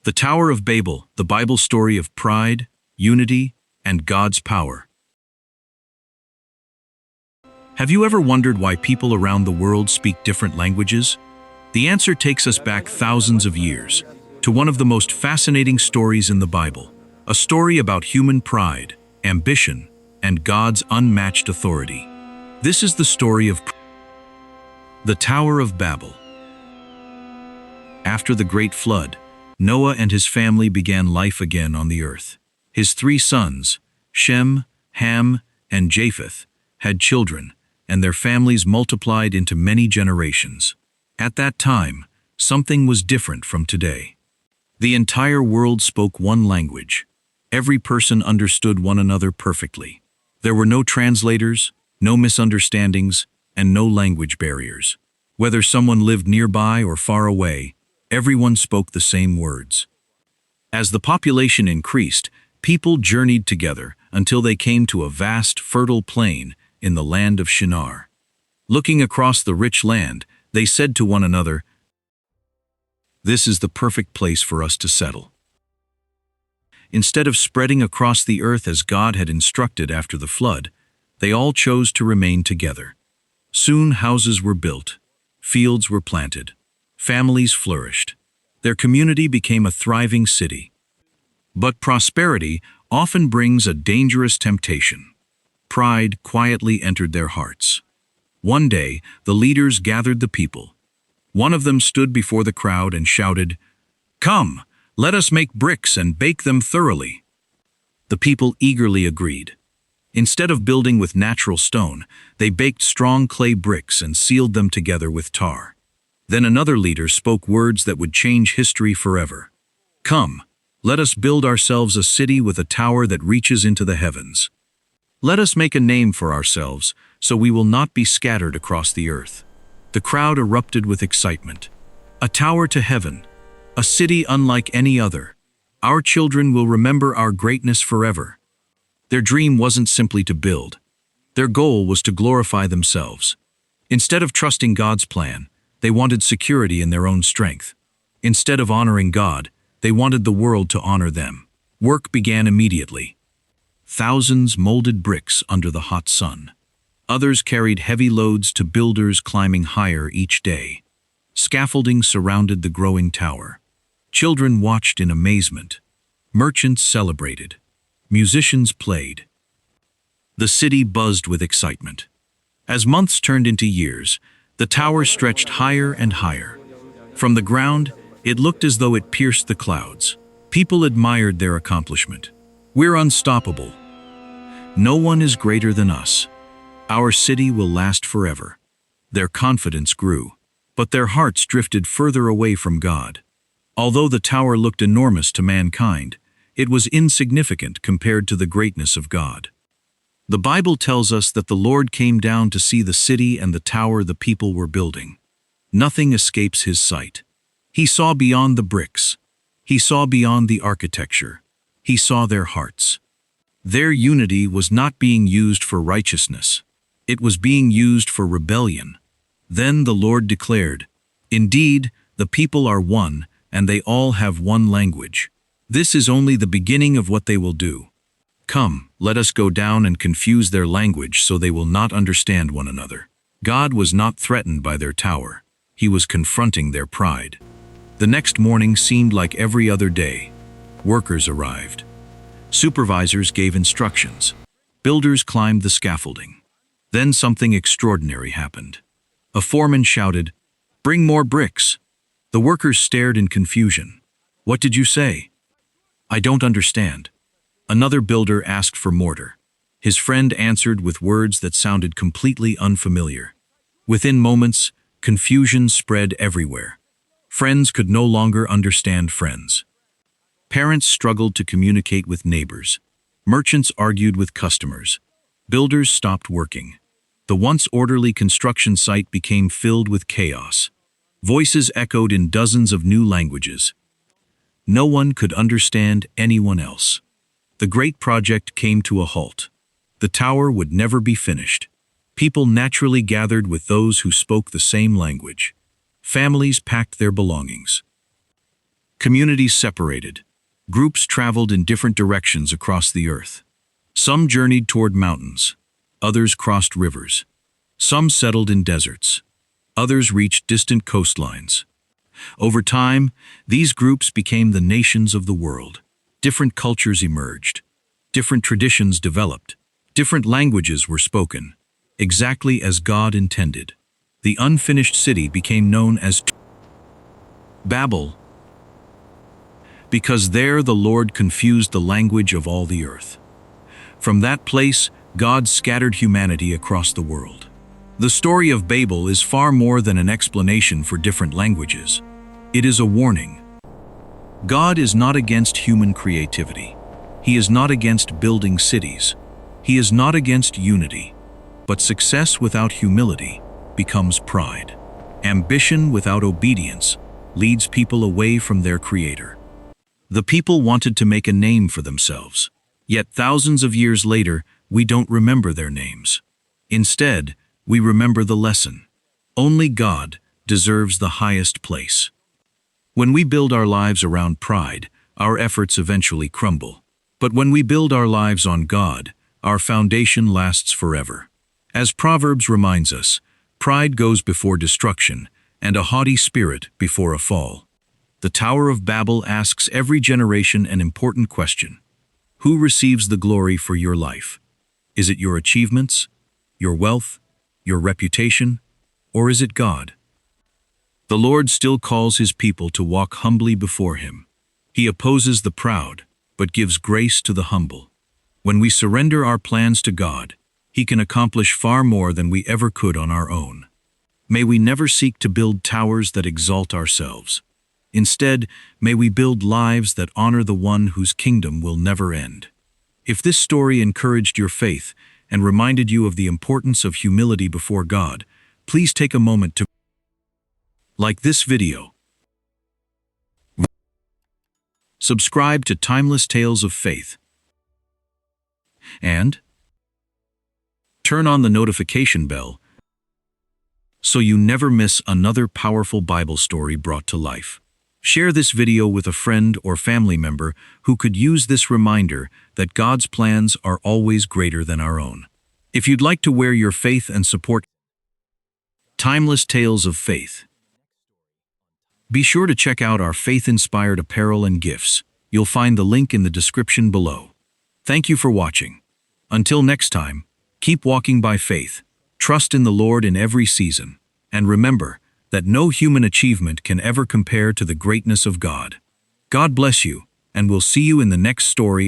The Tower of Babel, the Bible story of pride, unity, and God's power. Have you ever wondered why people around the world speak different languages? The answer takes us back thousands of years, to one of the most fascinating stories in the Bible, a story about human pride, ambition, and God's unmatched authority. This is the story of the Tower of Babel. After the Great Flood, Noah and his family began life again on the earth. His 3 sons, Shem, Ham, and Japheth, had children, and their families multiplied into many generations. At that time, something was different from today. The entire world spoke one language. Every person understood one another perfectly. There were no translators, no misunderstandings, and no language barriers. Whether someone lived nearby or far away, everyone spoke the same words. As the population increased, people journeyed together until they came to a vast, fertile plain in the land of Shinar. Looking across the rich land, they said to one another, "This is the perfect place for us to settle." Instead of spreading across the earth as God had instructed after the flood, they all chose to remain together. Soon houses were built, fields were planted, families flourished. Their community became a thriving city. But prosperity often brings a dangerous temptation. Pride quietly entered their hearts. One day, the leaders gathered the people. One of them stood before the crowd and shouted, "Come, let us make bricks and bake them thoroughly." The people eagerly agreed. Instead of building with natural stone, they baked strong clay bricks and sealed them together with tar. Then another leader spoke words that would change history forever. "Come, let us build ourselves a city with a tower that reaches into the heavens. Let us make a name for ourselves, so we will not be scattered across the earth." The crowd erupted with excitement. "A tower to heaven, a city unlike any other. Our children will remember our greatness forever." Their dream wasn't simply to build. Their goal was to glorify themselves. Instead of trusting God's plan, they wanted security in their own strength. Instead of honoring God, they wanted the world to honor them. Work began immediately. Thousands molded bricks under the hot sun. Others carried heavy loads to builders climbing higher each day. Scaffolding surrounded the growing tower. Children watched in amazement. Merchants celebrated. Musicians played. The city buzzed with excitement. As months turned into years, the tower stretched higher and higher. From the ground, it looked as though it pierced the clouds. People admired their accomplishment. "We're unstoppable. No one is greater than us. Our city will last forever." Their confidence grew, but their hearts drifted further away from God. Although the tower looked enormous to mankind, it was insignificant compared to the greatness of God. The Bible tells us that the Lord came down to see the city and the tower the people were building. Nothing escapes his sight. He saw beyond the bricks. He saw beyond the architecture. He saw their hearts. Their unity was not being used for righteousness. It was being used for rebellion. Then the Lord declared, "Indeed, the people are one, and they all have one language. This is only the beginning of what they will do. Come, let us go down and confuse their language so they will not understand one another." God was not threatened by their tower. He was confronting their pride. The next morning seemed like every other day. Workers arrived. Supervisors gave instructions. Builders climbed the scaffolding. Then something extraordinary happened. A foreman shouted, "Bring more bricks." The workers stared in confusion. "What did you say?" "I don't understand." Another builder asked for mortar. His friend answered with words that sounded completely unfamiliar. Within moments, confusion spread everywhere. Friends could no longer understand friends. Parents struggled to communicate with neighbors. Merchants argued with customers. Builders stopped working. The once orderly construction site became filled with chaos. Voices echoed in dozens of new languages. No one could understand anyone else. The great project came to a halt. The tower would never be finished. People naturally gathered with those who spoke the same language. Families packed their belongings. Communities separated. Groups traveled in different directions across the earth. Some journeyed toward mountains. Others crossed rivers. Some settled in deserts. Others reached distant coastlines. Over time, these groups became the nations of the world. Different cultures emerged. Different traditions developed. Different languages were spoken, exactly as God intended. The unfinished city became known as Babel, because there the Lord confused the language of all the earth. From that place, God scattered humanity across the world. The story of Babel is far more than an explanation for different languages. It is a warning. God is not against human creativity. He is not against building cities. He is not against unity. But success without humility becomes pride. Ambition without obedience leads people away from their Creator. The people wanted to make a name for themselves. Yet thousands of years later, we don't remember their names. Instead, we remember the lesson. Only God deserves the highest place. When we build our lives around pride, our efforts eventually crumble. But when we build our lives on God, our foundation lasts forever. As Proverbs reminds us, pride goes before destruction, and a haughty spirit before a fall. The Tower of Babel asks every generation an important question. Who receives the glory for your life? Is it your achievements, your wealth, your reputation, or is it God? The Lord still calls His people to walk humbly before Him. He opposes the proud, but gives grace to the humble. When we surrender our plans to God, He can accomplish far more than we ever could on our own. May we never seek to build towers that exalt ourselves. Instead, may we build lives that honor the one whose kingdom will never end. If this story encouraged your faith and reminded you of the importance of humility before God, please take a moment to like this video. Subscribe to Timeless Tales of Faith. And turn on the notification bell so you never miss another powerful Bible story brought to life. Share this video with a friend or family member who could use this reminder that God's plans are always greater than our own. If you'd like to wear your faith and support Timeless Tales of Faith, be sure to check out our faith-inspired apparel and gifts. You'll find the link in the description below. Thank you for watching. Until next time, keep walking by faith, trust in the Lord in every season, and remember that no human achievement can ever compare to the greatness of God. God bless you, and we'll see you in the next story.